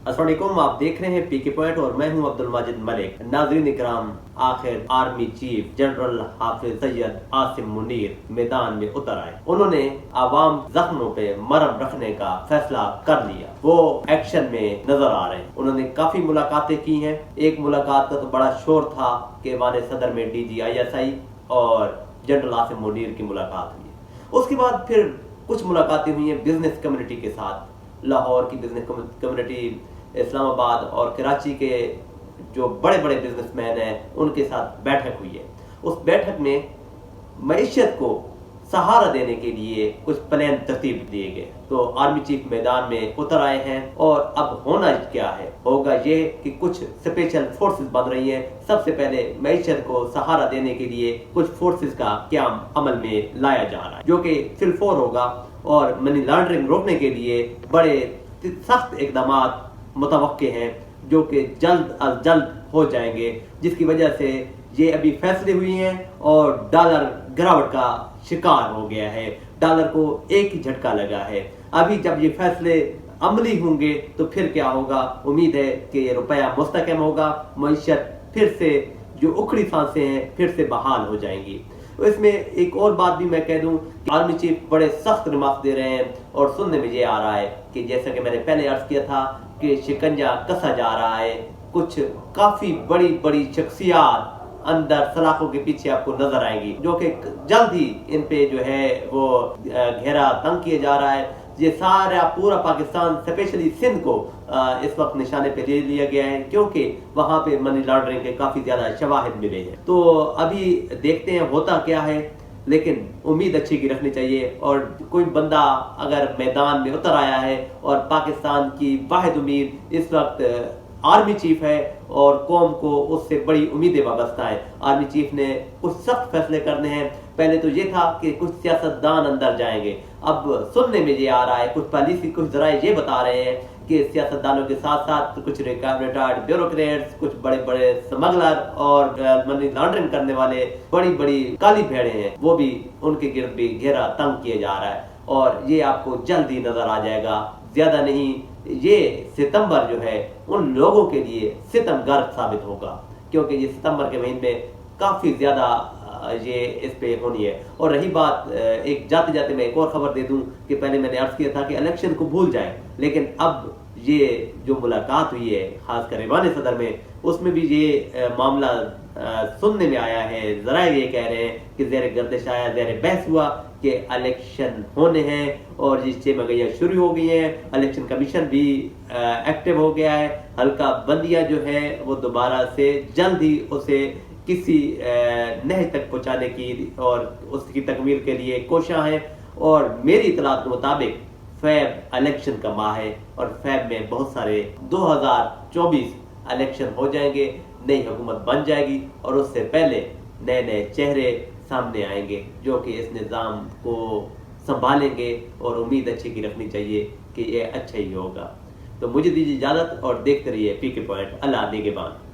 अस्सलाम वालेकुम, आप देख रहे हैं पीके पॉइंट और मैं हूं अब्दुल माजिद मलिक। नाज़रीन इकराम, आखिर आर्मी चीफ जनरल हाफिज सैयद आसिम मुनीर मैदान में उतर आए। उन्होंने आवाम जख्मों पे मरहम रखने का फैसला कर लिया। वो एक्शन में नजर आ रहे हैं। उन्होंने काफी मुलाकातें की हैं। एक मुलाकात का तो बड़ा शोर था कि वाने सदर में DGISI और जनरल आसिम मुनीर की मुलाकात हुई है। उसके बाद फिर कुछ मुलाकातें हुई हैं बिजनेस कम्युनिटी के साथ। लाहौर की बिजनेस कम्युनिटी, इस्लामाबाद और कराची के जो बड़े बड़े बिजनेसमैन हैं उनके साथ बैठक हुई है। उस बैठक में मईशत को सहारा देने के लिए कुछ प्लान तरतीब दिए गए। तो आर्मी चीफ मैदान में उतर आए हैं और अब होना क्या है, होगा ये कि कुछ स्पेशल फोर्सेस बन रही हैं। सबसे पहले मईशत को सहारा देने के लिए कुछ फोर्सेस का क़याम अमल में लाया जा रहा है, जो कि फिलफौर होगा और मनी लॉन्ड्रिंग रोकने के लिए बड़े सख्त इकदाम मुतवक्के हैं, जो कि जल्द अज जल्द हो जाएंगे, जिसकी वजह से ये अभी फैसले हुए हैं और डॉलर गिरावट का शिकार हो गया है। डॉलर को एक ही झटका लगा है। अभी जब ये फैसले अमली होंगे तो फिर क्या होगा, उम्मीद है कि ये रुपया मुस्तकम होगा, मईशत फिर से जो उखड़ी सांसें हैं फिर से बहाल हो जाएंगी। तो इसमें एक और बात भी मैं कह दूं कि आर्मी चीफ बड़े सख्त रिमार्क दे रहे हैं और सुनने में ये आ रहा है कि जैसा कि मैंने पहले अर्ज किया था कि शिकंजा कसा जा रहा है। कुछ काफी बड़ी बड़ी शख्सियात अंदर सलाखों के पीछे आपको नजर आएंगी, जो कि जल्द ही इन पे जो है वो घेरा तंग किया जा रहा है। ये सारा पूरा पाकिस्तान, स्पेशली सिंध को इस वक्त निशाने पे ले लिया गया है, क्योंकि वहां पे मनी लॉन्ड्रिंग के काफी ज्यादा शवाहिद मिले हैं। तो अभी देखते हैं होता क्या है, लेकिन उम्मीद अच्छी की रखनी चाहिए। और कोई बंदा अगर मैदान में उतर आया है और पाकिस्तान की वाहिद उम्मीद इस वक्त आर्मी चीफ है और कौम को उससे बड़ी उम्मीदें वाबस्ता है। आर्मी चीफ ने कुछ सख्त फैसले करने हैं। पहले तो ये था कि कुछ सियासतदान अंदर जाएंगे, अब सुनने में ये आ रहा है, कुछ पॉलिसी कुछ जराए ये बता रहे हैं कि सियासतदानों के साथ साथ कुछ रिटायर्ड ब्यूरोक्रेट्स, कुछ बड़े बड़े स्मगलर और मनी लॉन्ड्रिंग करने वाले बड़ी बड़ी काली भेड़े हैं, वो भी उनके गिर्द भी घेरा तंग किया जा रहा है। और ये आपको जल्द ही नजर आ जाएगा। ज्यादा नहीं, ये सितंबर जो है उन लोगों के लिए सितमगर्द साबित होगा, क्योंकि ये सितंबर के महीने में काफी ज्यादा ये इस पे होनी है। और रही बात, एक जाते जाते मैं एक और खबर दे दूं कि पहले मैंने अर्ज किया था कि इलेक्शन को भूल जाए, लेकिन अब ये जो मुलाकात हुई है खासकर ईवान सदर में, उसमें भी ये मामला सुनने में आया है। जरा ये कह रहे हैं कि ज़ेर गर्दिश आया, ज़ेर बहस हुआ कि इलेक्शन होने हैं और जिससे मगैया शुरू हो गई हैं। इलेक्शन कमीशन भी एक्टिव हो गया है। हल्का बंदियां जो है वो दोबारा से जल्द ही उसे किसी नहज तक पहुंचाने की और उसकी तकमील के लिए कोशिश है। और मेरी इतलात के मुताबिक फैब इलेक्शन का माह है और फैब में बहुत सारे 2024 इलेक्शन हो जाएंगे, नई हुकूमत बन जाएगी और उससे पहले नए नए चेहरे सामने आएंगे जो कि इस निज़ाम को संभालेंगे। और उम्मीद अच्छी की रखनी चाहिए कि ये अच्छा ही होगा। तो मुझे दीजिए इजाज़त और देखते रहिए पीके पॉइंट। अल्लाह निगहबान।